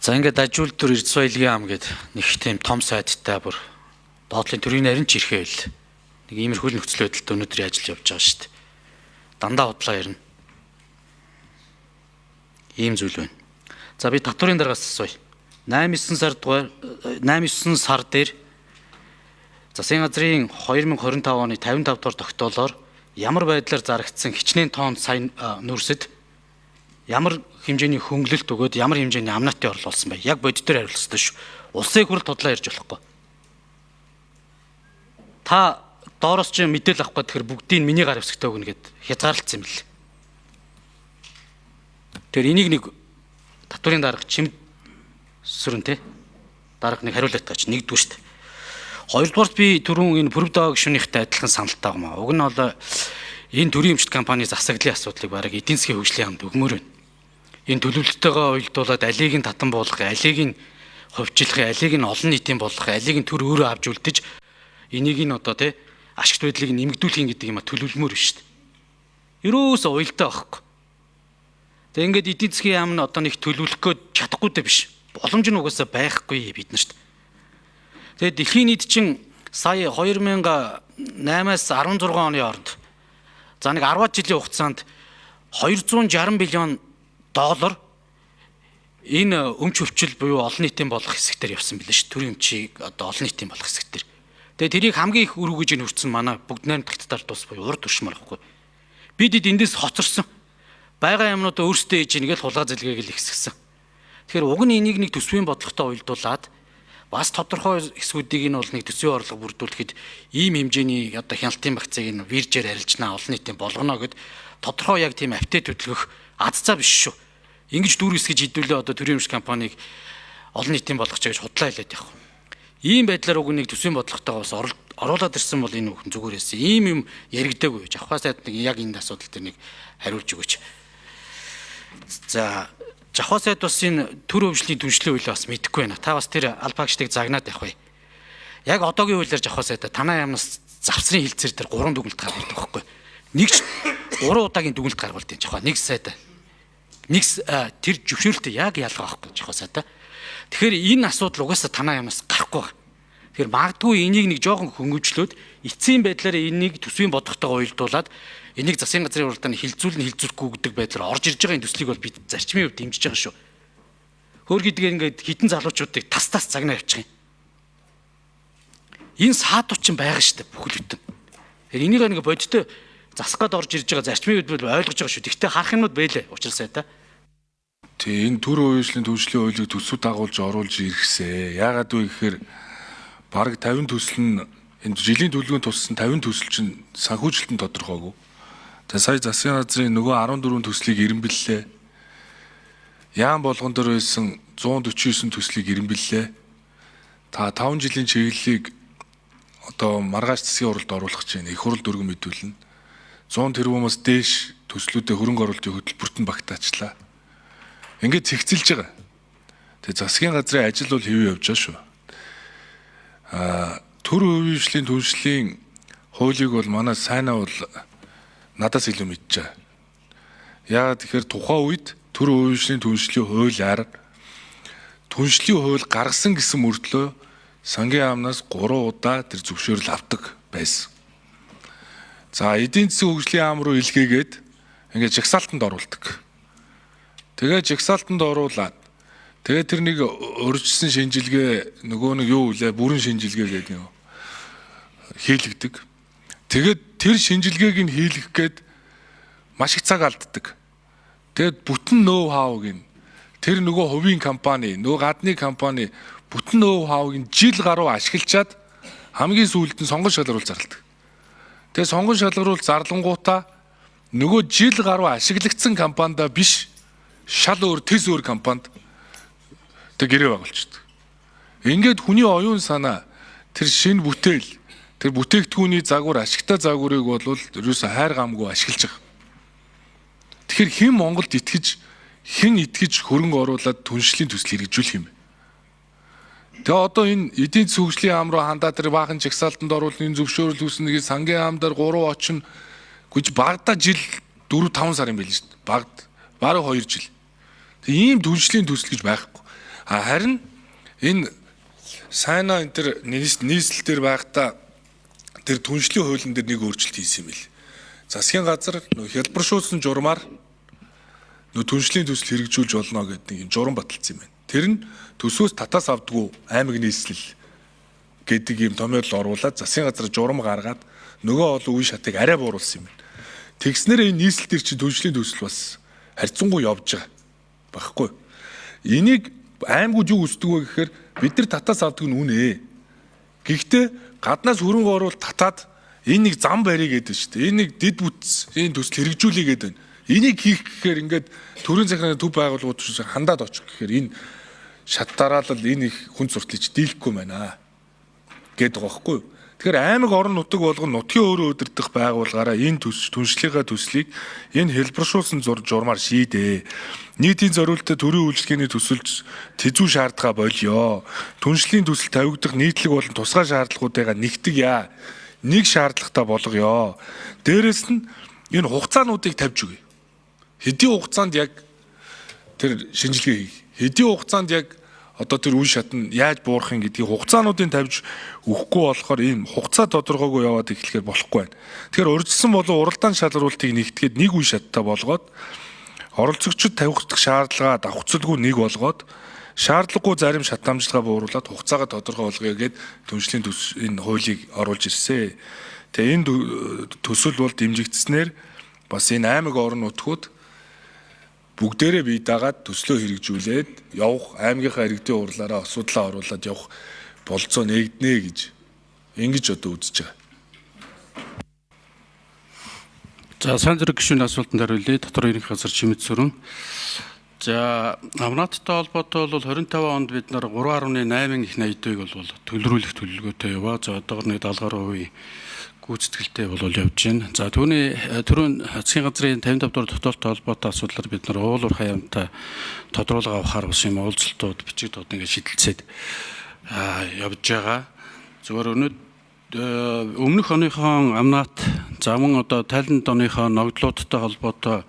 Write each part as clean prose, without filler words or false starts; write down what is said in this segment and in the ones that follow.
За ингээд Дажуултүр Эрдэнэсоёлын ам гээд нэг тийм том сайттай бүр доотлын төрийн нарийн ч ирэхэл нэг иймэрхүү нөхцөл байдалд өнөөдөр ажиллаж явж байгаа шүү дээ. Дандаа худлаа ярина. Ийм зүйл байна. За би татварын дараагаас асууя. 8-9 сар дээр засгийн газрын 2025 оны 55 дугаар тогтоолоор ямар байдлаар зарагдсан хичнээн тонн сая нүрсэд ямар хэмжээний хөнгөлөлт өгөөд ямар хэмжээний амнаатыг орлуулсан бай. Яг бодитоор хариулах ёстой шүү. Улсын хурал тодлоо ярьж болохгүй. Та доороос ч мэдээлэл авах гэхээр бүгдийг миний гар хэвсэгтэй өгнө гэд хязгаарлалцсан юм бэл. Тэр энийг нэг татварын дарга чимд сүрэн те дарга нэг хариулт тааж нэгдүгээр шүү дээ. Хоёрдугаарт би түрүүн энэ Пүрвдаа гишүүнийхтэй адилхан саналтай юм аа. Уг нь бол энэ төрийн эмчит компани засаглалын асуудлыг бараг эдийн засгийн хөгжлийн хамт өгмөр байна. Энэ төлөвлөлтөйгөө уялдуулаад алийг нь татан буулгах, алийг нь хувьчлах, алийг нь олон нийтийн болгох, алийг нь төр өөрөө авч үлдэж энийг нь одоо те ашигт байдлыг нэмэгдүүлэх гэдэг юм а төлөвлөмөр шүү дээ. Ерөөсөө уялдаа байхгүй. Тэг ингээд эдийн засгийн яам нь одоо нэг төлөвлөх гээд чадахгүй дээ биш. Боломж нь угаасаа байхгүй бид нарт. Тэгээд дэлхийн нийт чинь сая 2008-аас 16 оны хооронд за нэг 10 жилийн хугацаанд 260 биллион доллар энэ өмч өвчл буюу олон нийтийн болох хэсэгтэр явсан билээ шүү. Төрийн эмчийг одоо олон нийтийн болох хэсэгтэр. Тэгээд тэрийг хамгийн их өргөж нөрцөн манай бүгд найрамдагтаар тус буюу урд туршмаар байхгүй. Бид эндээс хоцорсон. Бага юмнуудаа өөрсдөө ээж ингээл хулгай зэлгээг л ихсгсэн. Тэгэхээр уг нь энийг нэг төсвийн бодлоготой уялдуулаад бас тодорхой хэсгүүдийг нь бол нэг төсвийн орлого бүрдүүлэхэд ийм хэмжээний одоо хяналтын багцыг нь виржээр арилжнаа олон нийтийн болгоно гэд тодорхой яг тийм апдейт хөдөлгөх азцаа биш шүү. Ингэж дүүр хэсгэж хідүүлээ одоо төрийн эмч компанийг олон нийтийн болгоч гэж худлаа хэлээд явах. Ийм байдлаар уг нэг төсвийн бодлоготой бас оруулаад ирсэн бол энэ хүн зүгээр эсэ. Ийм юм яригдаагүй. Жавхаа сайд нэг яг энэ асуудал дээр нэг хариулж өгөөч. За Жавхаа сайд бас энэ төр хөгжлийн түншлэн хуулийг бас мэдэхгүй байна. Та бас тэр албаагчдыг загнаад явах бай. Яг одоогийн хуулиар Жавхаа сайд танаа яамнаас завсрын хилцээр дээр 3 дүгнэлт гаргадаг байхгүй. Нэг ч 3 удаагийн дүгнэлт гаргуулт юм Жавхаа нэг сайд. Нэг тэр зөвшөөрөлтөй яг ялгаа байхгүй Жавхаа сайд. Тэгэхээр энэ асуудал угаасаа танаа яамнаас гарахгүй байна. Тэгэхээр магадгүй энийг нэг жоохон хөнгөвчлөөд эцсийн байдлаар энийг төсвийн бодлоготойгоо уялдуулаад энийг засгийн газрын уралдааны хилцүүлэхгүй гэдэг байдлаар орж ирж байгаа энэ төслийг бол бид зарчмын хувьд дэмжиж байгаа шүү. Хөөр гэдгээр ингээд хитэн залуучуудыг тас загнаа явуучих юм. Энэ саадууд ч байгаа шүү дээ бүхэл бүтэн. Тэгэхээр энийг нэг бодиттой засах гээд орж ирж байгаа зарчмын хувьд бол ойлгож байгаа шүү. Гэхдээ харах юмуд байлээ уучралсаа та. Тэ энэ төр хуулийн төвшлийн хуулийг төсөв дагуулж оруулж иргэсэ. Яагаад вэ гэхээр бараг 50 төсөл нь энэ жилийн төлөвлөгөөнд туссан 50 төсөл чинь санхүүжилтөнд тодорхойгүй. За сая засгийн газрын нөгөө 14 төслийг ирэмбэллээ. Яам болгон дээр байсан 149 төслийг ирэмбэллээ. Та 5 жилийн чиглэлийг одоо маргааш засгийн хуралд оруулах гэж байна. Их хурал дөргөн мэдүүлнэ. 100 тэрбумаас дээш төслүүдэд хөрөнгө оруулалтын хөтөлбөрт нь багтаачлаа. Ингээд цэгцэлж байгаа. Тэгээ засгийн газрын ажил бол хэвээ явж байгаа шүү. Төр хуулийн түншлийн хуулийг бол манай сайнаа бол надаас илүү мэдж байгаа. Яагаад тэгэхээр тухайн үед төр хуулийн түншлийн хуулиар түншлийн хууль гаргасан гэсэн мөртлөө сангийн яамнаас 3 удаа тэр зөвшөөрөл авдаг байсан. За эдийн засгийн хөгжлийн яам руу илгээгээд ингээд жагсаалтанд оруулдаг. Тэгээ жагсаалтанд оруулаад тэгээ тэр нэг өржсөн шинжилгээ нөгөө нэг юу вэ? Бүрэн шинжилгээ гэдэг юм хийлэгдэг. Тэгээд тэр шинжилгээг нь хийлгэх гээд маш их цаг алддаг. Тэгээд бүтэн ноу хауг нь тэр нөгөө хувийн компани, нөгөө гадны компани бүтэн ноу хауг нь жил гаруй ашиглачаад хамгийн сүүлд нь сонгон шалгаруулж зарладаг. Тэгээд сонгон шалгаруул зарлангуудаа нөгөө жил гаруй ашиглагдсан компанида биш шал өөр тэс өөр компанид тэг гэрээ байгуулчихдаг. Ингээд хүний оюун санаа тэр шинэ бүтээл тэр бүтээгдэхүүний загвар ашигтай загварыг бол ерөөсө хайр гамгүй ашиглаж байгаа. Тэгэхээр хэн Монголд итгэж хэн итгэж хөрөнгө оруулаад түншлийн төсөл хэрэгжүүлэх юм бэ? Тэгээ одоо энэ эдийн засгийн хөгжлийн яам руу хандаа тэр баахан жагсаалтанд оруулын зөвшөөрөл үүснэгийг сангийн яамдаар 3 очно гэж багада жил 4-5 сар юм байл шүү дээ. Багад бараг 2 жил. Тэгээ ийм түншлийн төсөл гэж байхгүй. Харин энэ сайнаа энэ төр нийслэл дээр байхдаа тэр түншлийн хуулийн дээр нэг өөрчлөлт хийсэн юм бэл. Засгийн газар нөх хялбаршуулсан журмаар нөх түншлийн төсөл хэрэгжүүлж болно гэдэг нэг журам баталсан юм байна. Тэр нь төсөөс татаас авдгүй аймаг нийслэл гэдэг юм томьёол оруулаад засгийн газар журам гаргаад нөгөө олон үе шатыг арай бууруулсан юм байна. Тэгснээр энэ нийслэл төр чинь түншлийн төсөл бас харьцангуй явж байгаа багхгүй. Энийг аймагуд юу үздэг вэ гэхээр бид нар татаас авдаг нь үнэ. Гэхдээ гаднаас хөрөнгө оруулалт татаад энэ нэг зам барья гэдэг шүү дээ. Энэ нэг дэд бүтц энэ төсөл хэрэгжүүлээ гэдэг байна. Энийг хийх гэхээр ингээд төрийн захиргааны төв байгууллагууд хандаад очих гэхээр энэ шат дараалал энэ их хүн зуртлыг дийлэхгүй байна гэдэг байгаа байхгүй. Тэгэхээр аймаг орон нутаг болгон нутгийн өөрөө удирдах байгууллагаараа энэ түншлийнхаа төслийг энэ хэлбэршүүлсэн журмаар шийдээ. Нийтийн зориулалтад төрийн үйлчлэгээний төсөлж тэзүү шаардлага болёо. Түншлийн төсөл тавигдах нийтлэг болон тусгай шаардлагуудыгаа нэгтэг яа. Нэг шаардлагатай болгоё. Дээрэс нь энэ хугацаануудыг тавьж өгье. Хэдийн хугацаанд яг тэр шинжилгээ хийх. Хэдийн хугацаанд яг одоо тэр үе шат нь яаж буурах юм гэдгийг хугацаануудыг тавьж өгөхгүй болохоор ийм хугацаа тодорхойгүй яваад эхлэхээр болохгүй байна. Тэгэхээр урьдчилсан болон уралдаан шалралтыг нэгтгэхэд нэг үе шаттай болгоод оролцогчид тавигдах шаардлага давхцалгүй нэг болгоод шаардлагагүй зарим шат дамжлагаа бууруулад хугацаагаа тодорхой болгоё гэд түншлийн энэ хуулийг оруулж ирсэн. Тэгээ энэ төсөл бол дэмжигдснээр бас энэ аймаг орон нутгууд бүгдээрээ бие дагаад төслөө хэрэгжүүлээд явах аймгийнхаа иргэдийн урлаараа асуудлаа оруулаад явах болцоо нээгднэ гэж ингэж одоо үзэж байгаа. За сайн зэрэг гишүүний асуултанд хариулъя. Дотор ирэх газар Чимэд Сүрэн. За Амнааттай холбоотой бол 25 онд бид нар 3.8 их найдвыг бол төлрүүлэх төлөвлөгөөтэй яваа. За одоогор нэг 70% гүйцэтгэлтэй бол явж байна. За түүний түрүүн засгийн газрын 55 дугаар дотоодтой холбоотой асуудлаар бид нар уулуур хаямтай тодруулга авахар бас юм уулзалтууд бичигдүүд ингээд шидэлцээд явж байгаа. Зүгээр өмнөх оныхон Амнаат за мөн одоо тайланд оныхон ногдлуудтай холбоотой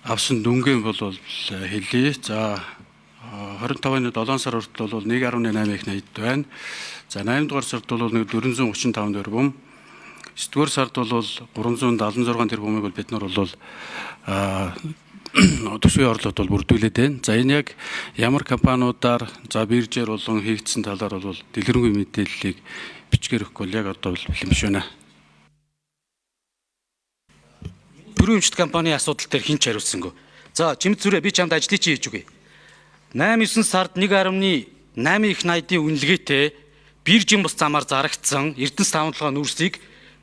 авсан дүнгийн бол хэлье. За 25-ны 7 сар хүртэл бол 1.8 их найд байна. За 8 дугаар сард бол нэг 435 тэрбум. 9-р сард бол 376 тэрбумыг бол бид нар бол төсвийн орлогод бол бүрдүүлээд байна. За энэ яг ямар компаниудаар за биржээр болон хийгдсэн талаар бол дэлгэрэнгүй мэдээллийг бичгээр өгөхгүй бол яг одоо бол бэлэн биш байна. Төрийн өмчт компанийн асуудал дээр хинч хариулсангүй. За Чимэд Сүрэ би чамд ажлыг чи хийж үгүй. 8-9 сард 1.8 их найдын үнэлгээтэй биржийн бус замаар зарагдсан Эрдэнэс тавталгаа нүүрсийг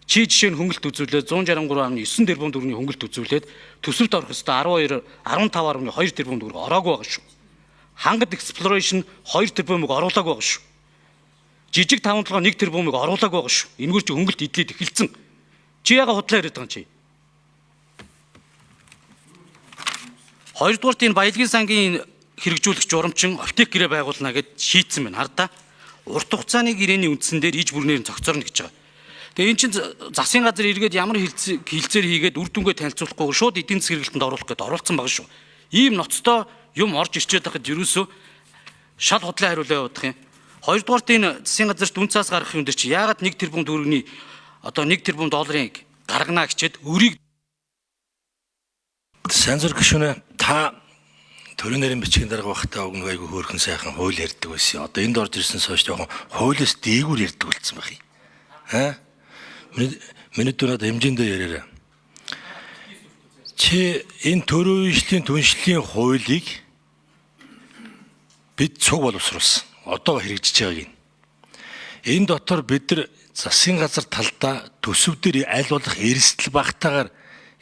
чи жишээ нь хөнгөлт үзүүлээд 163.9 тэрбум төгрөгийн хөнгөлт үзүүлээд төсөвт орох ёстой 15.2 тэрбум төгрөг ороогүй байгаа шүү. Хангад exploration 2 тэрбумыг оруулаагүй байгаа шүү. Жижиг тавталгаа 1 тэрбумыг оруулаагүй байгаа шүү. Энэгээр чи хөнгөлт идлээд эхэлсэн. Чи яга худлаа яриад байгаа юм чи? Хоёрдугаарт энэ баялагын сангийн хэрэгжүүлэх журамчин аптек гэрээ байгуулна гэд шийдсэн байна. Хардаа урт хугацааны гэрээний үндсэн дээр иж бүрнээр зохицорно гэж байгаа. Тэгээ эн чинь засгийн газар эргээд ямар хилцээр хийгээд үр дүнгээ танилцуулахгүй шууд эдийн засгийн хэрэглэлтэнд оруулах гэдээ оруулсан байгаа шүү. Ийм ноцтой юм орж ирчээд байхад ерөөсөө шал худлаа хариулаа явуудах юм. Хоёрдугаарт энэ засгийн газарт үн цаас гаргах юм дээр чи яагаад 1 тэрбум төгрөгийн одоо 1 тэрбум долларын гаргана гэчээд өрийг сайн зураг гишүүнэ та төрийн нэрийн бичгийн дарга багтаа уг нэг айгүй хөөрхөн сайхан хууль ярьдаг байсан. Одоо энд орж ирсэнээс хойш жоохон хуулиас дээгүүр ярьдаг болсон байх юм. Миний дөрөв хэмжээндээ яриараа. Чи энэ төрийн үйлчлэлийн түншлийн хуулийг бид цуг боловсруулсан. Одоо хэрэгжиж байгааг. Энэ дотор бид нар засгийн газар талдаа төсөв дээр аль болох эрсдэл багтаагаар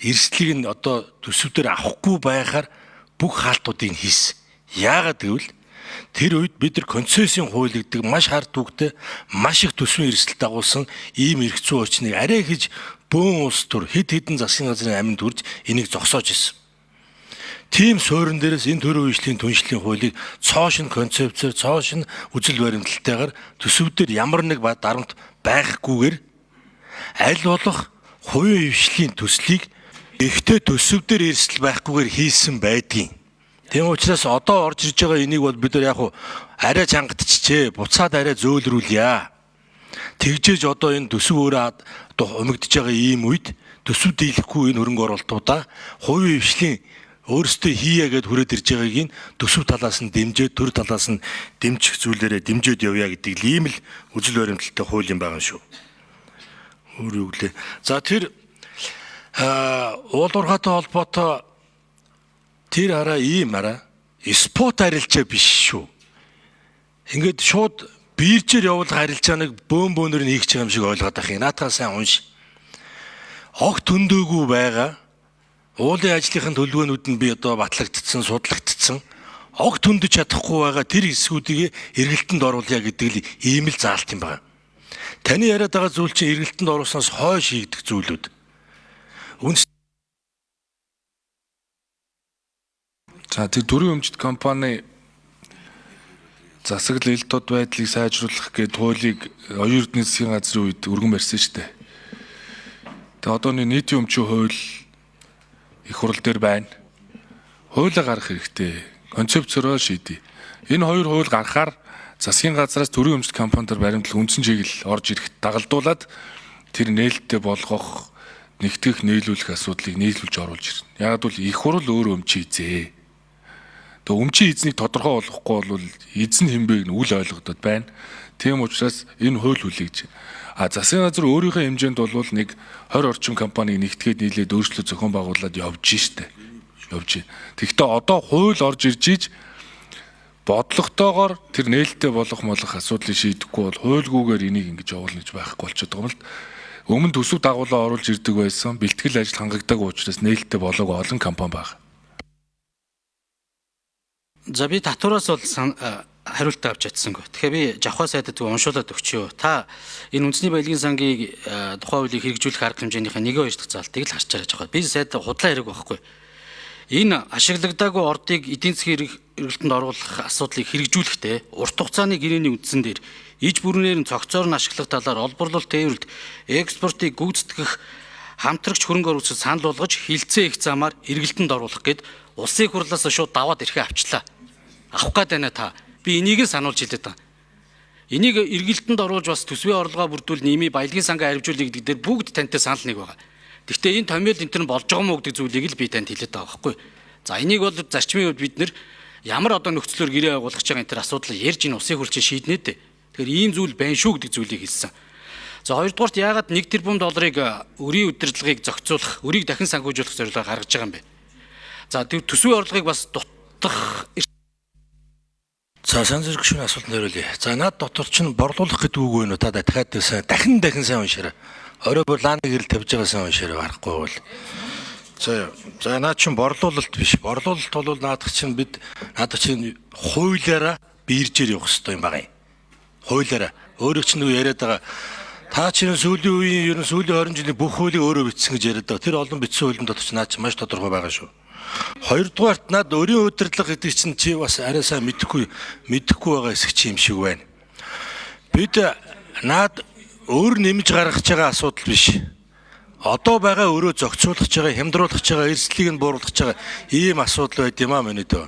эрсдлийг нь одоо төсөв дээр авахгүй байхаар бүх хаалтуудыг хийсэн. Яагаад гэвэл тэр үед бид нар концессийн хууль гэдэг маш хард үгтэй маш их төсвийн эрсдэл дагуулсан ийм эрх зүйн орчныг арай хийж бөөн улс төр хэд хэдэн засгийн газрын аминд хүрж энийг зогсоож ирсэн. Тийм суурин дээрээс энэ төрийн үйлчлэлийн түншлийн хуулийг цоошин концепцээр цоошин үзэл баримталтайгаар төсөв дээр ямар нэг дарамт байхгүйгээр аль болох хувийн хвшлийн төслийг ихтэй төсөв дээр эрсдэл байхгүйгээр хийсэн байдгийг. Тийм учраас одоо орж ирж байгаа энийг бол бид нар яг арай чангадчихжээ. Буцаад арай зөөлрүүлье. Тэгжээж одоо энэ төсөв өөрөө одоо умигдж байгаа ийм үед төсөв дийлэхгүй энэ хөрөнгө оруулалтуудаа хувийн хвшлийн өөрсдөө хийе гэд хүрээд ирж байгааг нь төсөв талаас нь дэмжиж, төр талаас нь дэмжих зүйлээрээ дэмжиж явъя гэдэг ийм л үзэл баримталтай хууль юм байгаа шүү. Өөр юу гэлээ. За тэр уулуурхаатай холбоотой тэр хараа ийм хараа спот арилжаа биш шүү. Ингээд шууд биржээр явуулах арилжааныг бөөнөр нь хийх юм шиг ойлгоод байх юм. Наатаа сайн унш. Огт төндөөгүй байгаа. Уулын ажлынхын төлөвлөгөөнүүд нь би одоо батлагдсан, судлагдсан. Огт хөндөж чадахгүй байгаа тэр хэсгүүдийг эргэлтэнд оруулъя гэдэг л ийм л заалт юм байна. Таны яриад байгаа зүйл чинь эргэлтэнд оруулснаас хойш хийгдэх зүйлүүд. За тэр дөрвөн өмчт компани засаглал ил тод байдлыг сайжруулах гэдэг хуулийг оюун эрдэнэ засгийн газрын үед өргөн барьсан шүү дээ. Тэгээ одоо нийтийн өмчийн хууль их хурал дээр байна. Хуулийг гаргах хэрэгтэй. Концепцороо шийдье. Энэ хоёр хууль гаргахаар засгийн газраас төрийн өмчт компаниудаар баримтлах үндсэн чиглэл орж ирэх дагалдуулаад тэр нээлттэй болгох, нэгтгэх, нийлүүлэх асуудлыг нийлүүлж оруулж ирнэ. Яг бол их хурал өөр өмч хийзээ. Тэгээ өмчийн эзнийг тодорхой болгохгүй бол эзэн хэмбэг нь үл ойлгогдод байна. Тийм учраас энэ хууль хүлээгж засгийн газар өөрийнхөө хэмжээнд бол нэг 20 орчим компаниг нэгтгээд нийлээд өөрчлөлт зохион байгуулад явж штэ. Явж. Тэгэхдээ одоо хууль орж ирж бодлоготойгоор тэр нээлттэй болох асуудлыг шийдэхгүй бол хуульгүйгээр энийг ингэж явуулна гэж байхгүй болчиход байгаа юм л. Өмнө төсөв дагуулаа оруулж ирдэг байсан. Бэлтгэл ажил хангагддаг учраас нээлттэй болоогүй олон компани байна. За би татвараас бол хариултаа авч чадсангүй. Тэгэхээр би Жавхаа сайдад уншуулад өгчөө. Та энэ үндэсний баялагын сангийн тухай хуулийг хэрэгжүүлэх арга хэмжээнийхээ 1-2 дахь залтыг л харж байгаа жаахаа. Би сайд худлаа хэрэг байхгүй. Энэ ашиглагдаагүй ордыг эдийн засгийн эргэлтэнд оруулах асуудлыг хэрэгжүүлэхдээ урт хугацааны гэрээний үндсэн дээр иж бүрнээр нь цогцоор нь ашиглах талаар олборлолт тээвэрлэлд экспортыг гүйцэтгэх хамтрагч хөрөнгө оруулагчид санал болгож хилцээ их замаар эргэлтэнд оруулах гэд улсын хурлаас шууд даваад ирэхээ авчлаа. Авах гээд байна та. Би энийг сануулж хэлээд байна. Энийг эргэлтэнд оруулж бас төсвийн орлогоо бүрдүүл нийгмийн баялагын сангаа хариуцуулъя гэдэг дээр бүгд тантай санал нэг байгаа. Гэхдээ энэ томьёол энэ нь болж байгаа мó гэдэг зүйлийг л би танд хэлээд байгаа байхгүй. За энийг бол зарчмын үед бид нэр ямар одоо нөхцлөөр гэрээ байгуулах гэж байгаа энэ төр асуудал ярьж ин улсын хурлын шийднэ дээ. Тэгэхээр ийм зүйл байна шүү гэдэг зүйлийг хэлсэн. За хоёрдугаарт яагаад 1 тэрбум долларыг өрийн удирдлагыг зохицуулах, өрийг дахин санхүүжүүлэх зорилгоор гаргаж байгаа юм бэ? За тэр төсвийн орлогыг бас дутгах. За сан зэрэг гүшүүний асуултанд хариулъя. За над дотор чинь борлуулах гэдэг үг байна уу? Та дахиад дахин сайн уншаарай. Орой бүр лааныг ирэл тавьж байгаа сайн уншаарай харахгүй бол. За наад чинь борлуулалт биш. Борлуулалт бол наадах чинь хуулиараа биржээр явах хэрэгтэй юм байна. Хуулиараа. Өөрөө чинь яриад байгаа. Та чинь сүүлийн үеийн ер нь сүүлийн 20 жилийн бүх хуулийг өөрөө бичсэн гэж яриад байгаа. Тэр олон бичсэн хуулийн дотор чинь наад чинь маш тодорхой байгаа шүү. Хоёрдугаарт над өрийн удирдлага гэдэг чинь чи бас арай сайн мэдэхгүй байгаа хэсэг чи юм шиг байна. Бид над өөр нэмж гаргаж байгаа асуудал биш. Одоо байгаа өрөө зохицуулах байгаа, хямдруулах байгаа, эрсдлийг нь бууруулах байгаа ийм асуудал байд юм аа миний дөө.